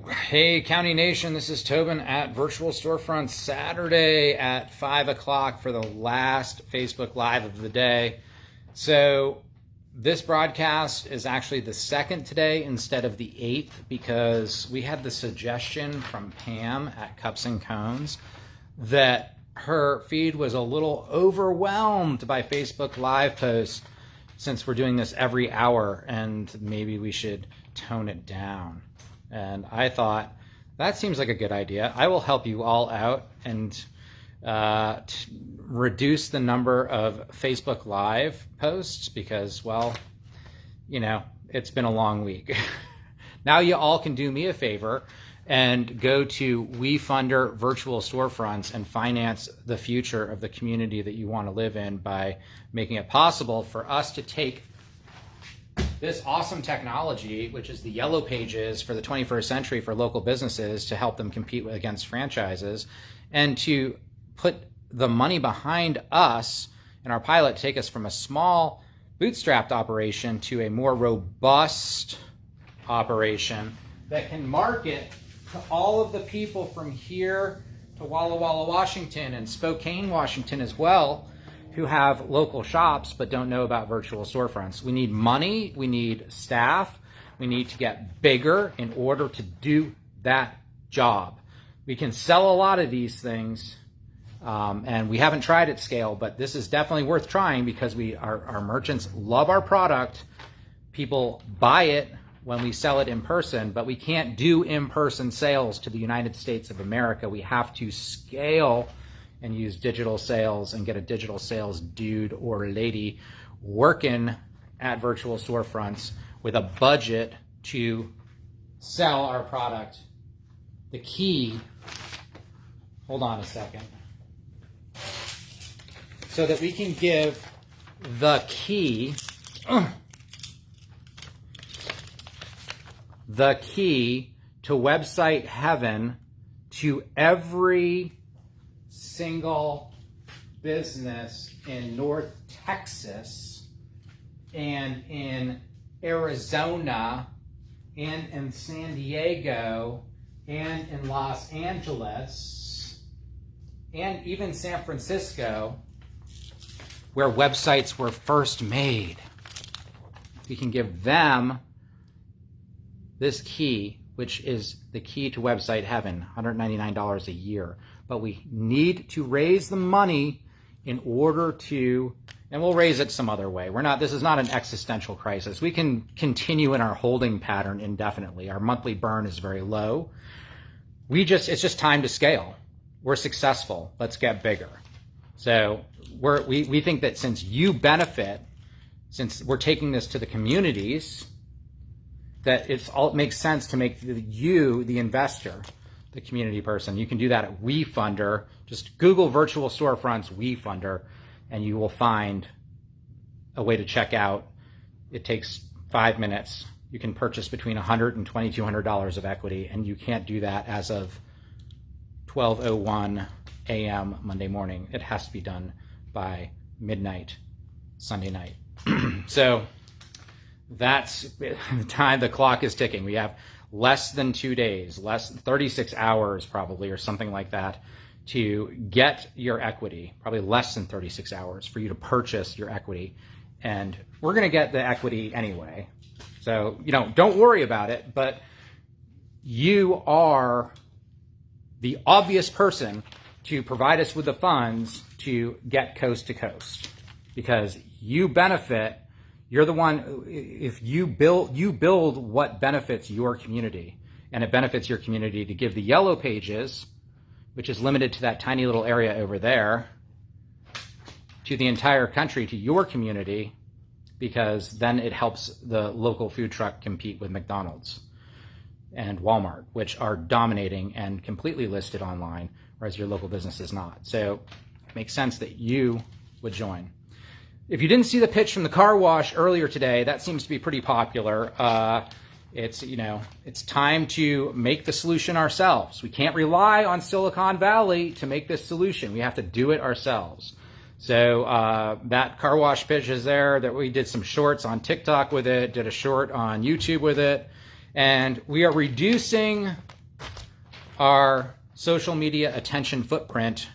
Hey, County Nation, this is Tobin at Virtual Storefronts, Saturday at 5 o'clock for the last Facebook Live of the day. So this broadcast is actually the second today instead of the 8th because we had the suggestion from Pam at Cups and Cones that her feed was a little overwhelmed by Facebook Live posts since we're doing this every hour and maybe we should tone it down. And I thought, that seems like a good idea. I will help you all out and reduce the number of Facebook Live posts because, well, you know, it's been a long week. Now you all can do me a favor and go to Wefunder Virtual Storefronts and finance the future of the community that you want to live in by making it possible for us to take this awesome technology, which is the yellow pages for the 21st century for local businesses to help them compete against franchises, and to put the money behind us and our pilot to take us from a small bootstrapped operation to a more robust operation that can market to all of the people from here to Walla Walla, Washington, and Spokane, Washington as well, who have local shops but don't know about virtual storefronts. We need money, we need staff, we need to get bigger in order to do that job. We can sell a lot of these things, and we haven't tried at scale, but this is definitely worth trying because our merchants love our product. People buy it when we sell it in person, but we can't do in-person sales to the United States of America. We have to scale and use digital sales and get a digital sales dude or lady working at virtual storefronts with a budget to sell our product. The key, hold on a second, so that we can give the key to website heaven to every single business in North Texas and in Arizona and in San Diego and in Los Angeles and even San Francisco, where websites were first made. We can give them this key, which is the key to website heaven, $199 a year. But we need to raise the money in order to, and we'll raise it some other way. This is not an existential crisis. We can continue in our holding pattern indefinitely. Our monthly burn is very low. It's just time to scale. We're successful. Let's get bigger. So we think that since you benefit, since we're taking this to the communities, that it makes sense to make you the investor, the community person. You can do that at Wefunder. Just Google Virtual Storefronts Wefunder, and you will find a way to check out. It takes 5 minutes. You can purchase between $100 and $2,200 of equity, and you can't do that as of 12:01 a.m. Monday morning. It has to be done by midnight Sunday night. So that's the time. The clock is ticking. We have less than 2 days, less than 36 hours probably, or something like that, to get your equity, probably less than 36 hours for you to purchase your equity. And we're going to get the equity anyway. So, don't worry about it, but you are the obvious person to provide us with the funds to get coast to coast because you benefit. You're the one, if you build what benefits your community, and it benefits your community to give the yellow pages, which is limited to that tiny little area over there, to the entire country, to your community, because then it helps the local food truck compete with McDonald's and Walmart, which are dominating and completely listed online, whereas your local business is not. So it makes sense that you would join. If you didn't see the pitch from the car wash earlier today, that seems to be pretty popular. It's time to make the solution ourselves. We can't rely on Silicon Valley to make this solution. We have to do it ourselves. So that car wash pitch is there. That we did some shorts on TikTok with it, did a short on YouTube with it, and we are reducing our social media attention footprint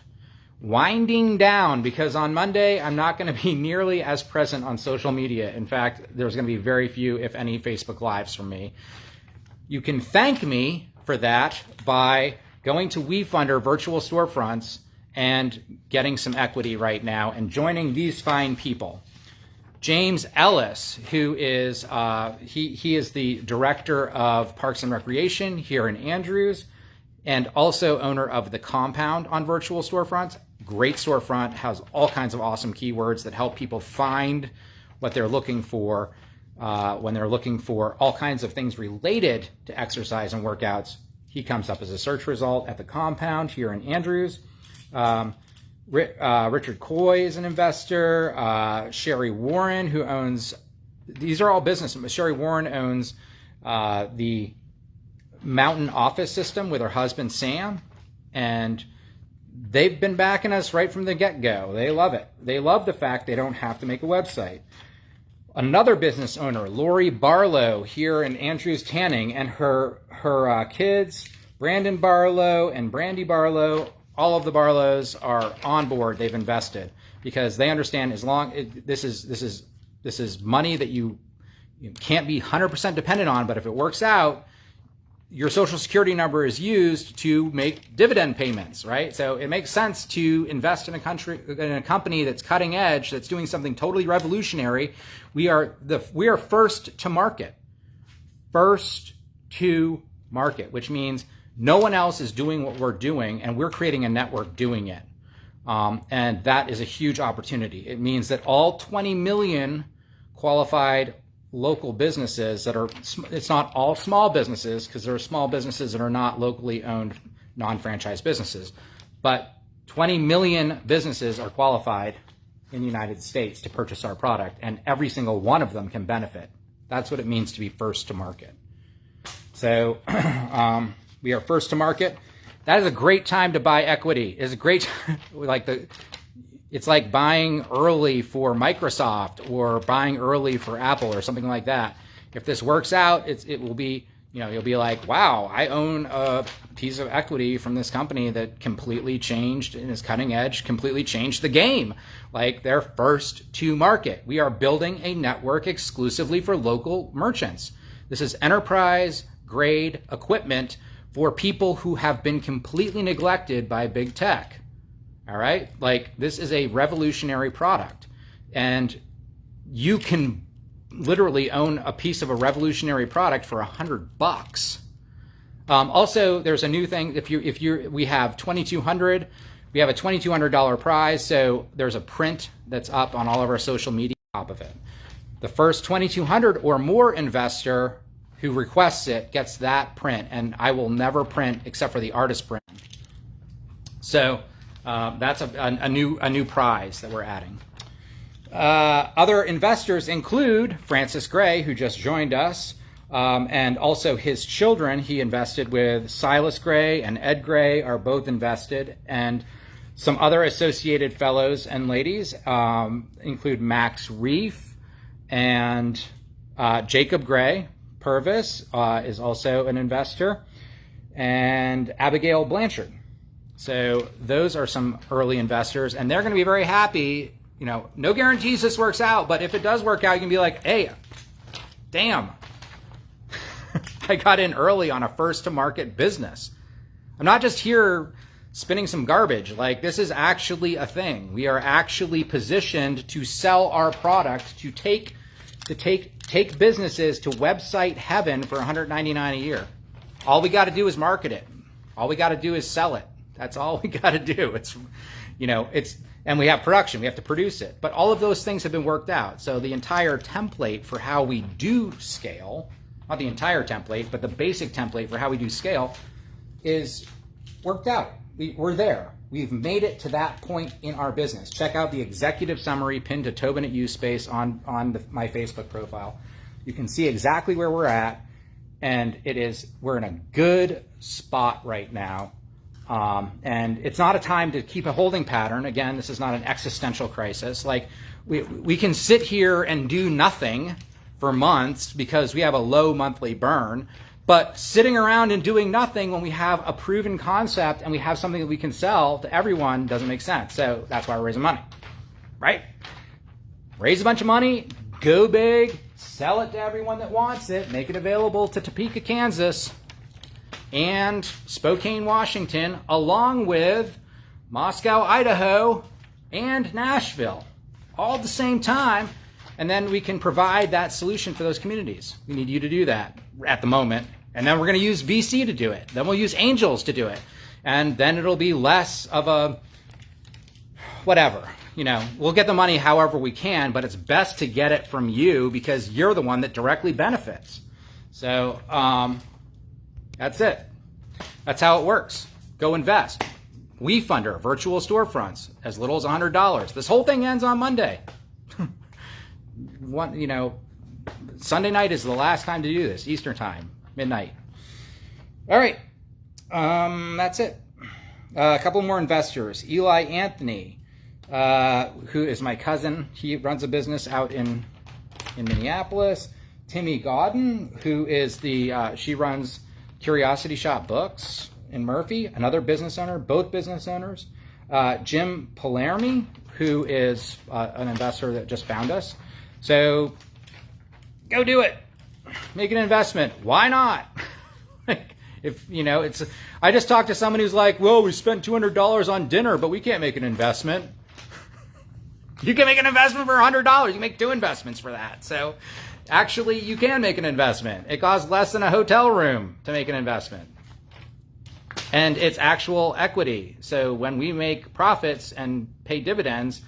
winding down, because on Monday I'm not going to be nearly as present on social media. In fact, there's going to be very few, if any, Facebook Lives from me. You can thank me for that by going to Wefunder Virtual Storefronts and getting some equity right now and joining these fine people. James Ellis, who is he is the director of Parks and Recreation here in Andrews, and also owner of The Compound on Virtual Storefronts. Great storefront, has all kinds of awesome keywords that help people find what they're looking for when they're looking for all kinds of things related to exercise and workouts. He comes up as a search result at The Compound here in Andrews. Richard Coy is an investor. Sherry Warren, who owns, these are all businesses. Sherry Warren owns the Mountain Office System with her husband Sam, and they've been backing us right from the get-go. They love it. They love the fact they don't have to make a website. Another business owner, Lori Barlow, here in Andrews Tanning, and her kids, Brandon Barlow and Brandy Barlow. All of the Barlows are on board. They've invested because they understand this is money that you can't be 100% dependent on, but if it works out, your social security number is used to make dividend payments, right? So it makes sense to invest in a company that's cutting edge, that's doing something totally revolutionary. We are first to market. First to market, which means no one else is doing what we're doing, and we're creating a network doing it. And that is a huge opportunity. It means that all 20 million qualified local businesses that are, it's not all small businesses, because there are small businesses that are not locally owned, non-franchise businesses, but 20 million businesses are qualified in the United States to purchase our product, and every single one of them can benefit. That's what it means to be first to market. So we are first to market. That is a great time to buy equity. It's a great it's like buying early for Microsoft or buying early for Apple or something like that. If this works out, it will be, you'll be like, wow, I own a piece of equity from this company that completely changed and is cutting edge, completely changed the game. Like, they're first to market. We are building a network exclusively for local merchants. This is enterprise grade equipment for people who have been completely neglected by big tech. All right, like, this is a revolutionary product, and you can literally own a piece of a revolutionary product for $100. Also, there's a new thing. We have 2,200. We have a $2,200 prize. So there's a print that's up on all of our social media on top of it. The first 2,200 or more investor who requests it gets that print, and I will never print except for the artist print. So that's a new prize that we're adding. Other investors include Francis Gray, who just joined us, and also his children. He invested with Silas Gray and Ed Gray are both invested, and some other associated fellows and ladies include Max Reef and Jacob Gray. Purvis is also an investor, and Abigail Blanchard. So those are some early investors, and they're going to be very happy. No guarantees this works out, but if it does work out, you can be like, hey, damn, I got in early on a first to market business. I'm not just here spinning some garbage. Like, this is actually a thing. We are actually positioned to sell our product, to take businesses to website heaven for $199 a year. All we got to do is market it. All we got to do is sell it. That's all we got to do. And we have production. We have to produce it. But all of those things have been worked out. So the entire template for how we do scale, not the entire template, but the basic template for how we do scale is worked out. We're there. We've made it to that point in our business. Check out the executive summary pinned to Tobin at Uspace on my Facebook profile. You can see exactly where we're at, and we're in a good spot right now. And it's not a time to keep a holding pattern. Again, this is not an existential crisis. Like, we can sit here and do nothing for months because we have a low monthly burn. But sitting around and doing nothing when we have a proven concept and we have something that we can sell to everyone doesn't make sense. So that's why we're raising money, right? Raise a bunch of money, go big, sell it to everyone that wants it, make it available to Topeka, Kansas, and Spokane, Washington, along with Moscow, Idaho, and Nashville, all at the same time. And then we can provide that solution for those communities. We need you to do that at the moment. And then we're going to use VC to do it. Then we'll use angels to do it. And then it'll be less of a whatever. You know, we'll get the money however we can, but it's best to get it from you because you're the one that directly benefits. So that's it. That's how it works. Go invest. Wefunder, Virtual Storefronts, as little as $100. This whole thing ends on Monday. Sunday night is the last time to do this, Eastern time, midnight. All right, that's it. A couple more investors. Eli Anthony, who is my cousin. He runs a business out in Minneapolis. Timmy Godden, who is she runs Curiosity Shop Books in Murphy, another business owner, both business owners. Jim Palermi, who is an investor that just found us. So go do it. Make an investment. Why not? I just talked to someone who's like, well, we spent $200 on dinner, but we can't make an investment. You can make an investment for $100. You can make 2 investments for that. So actually, you can make an investment. It costs less than a hotel room to make an investment. And it's actual equity. So when we make profits and pay dividends,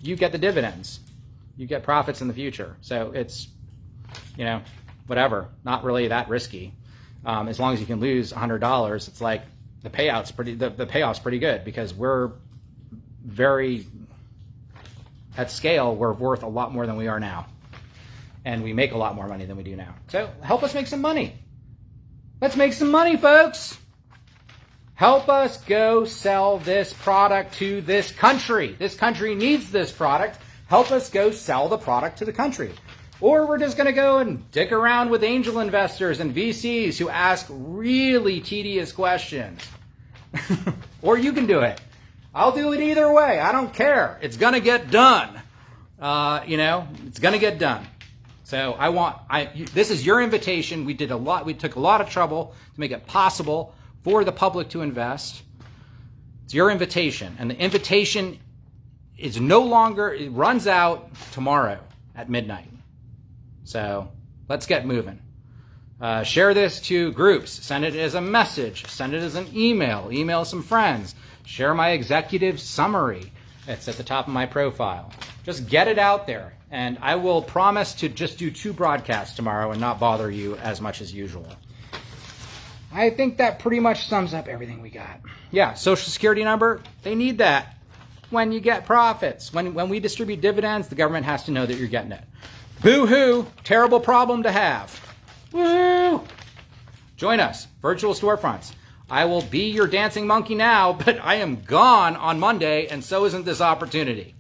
you get the dividends. You get profits in the future. So it's, whatever, not really that risky. As long as you can lose $100, it's like the payout's the payoff's pretty good because we're very, at scale, we're worth a lot more than we are now. And we make a lot more money than we do now. So help us make some money. Let's make some money, folks. Help us go sell this product to this country. This country needs this product. Help us go sell the product to the country. Or we're just going to go and dick around with angel investors and VCs who ask really tedious questions. Or you can do it. I'll do it either way. I don't care. It's going to get done. It's going to get done. So this is your invitation. We did a lot. We took a lot of trouble to make it possible for the public to invest. It's your invitation. And the invitation is it runs out tomorrow at midnight. So let's get moving. Share this to groups. Send it as a message. Send it as an email. Email some friends. Share my executive summary. It's at the top of my profile. Just get it out there. And I will promise to just do 2 broadcasts tomorrow and not bother you as much as usual. I think that pretty much sums up everything we got. Yeah, Social Security number, they need that when you get profits. When we distribute dividends, the government has to know that you're getting it. Boo-hoo, terrible problem to have. Woo! Join us, Virtual Storefronts. I will be your dancing monkey now, but I am gone on Monday, and so isn't this opportunity.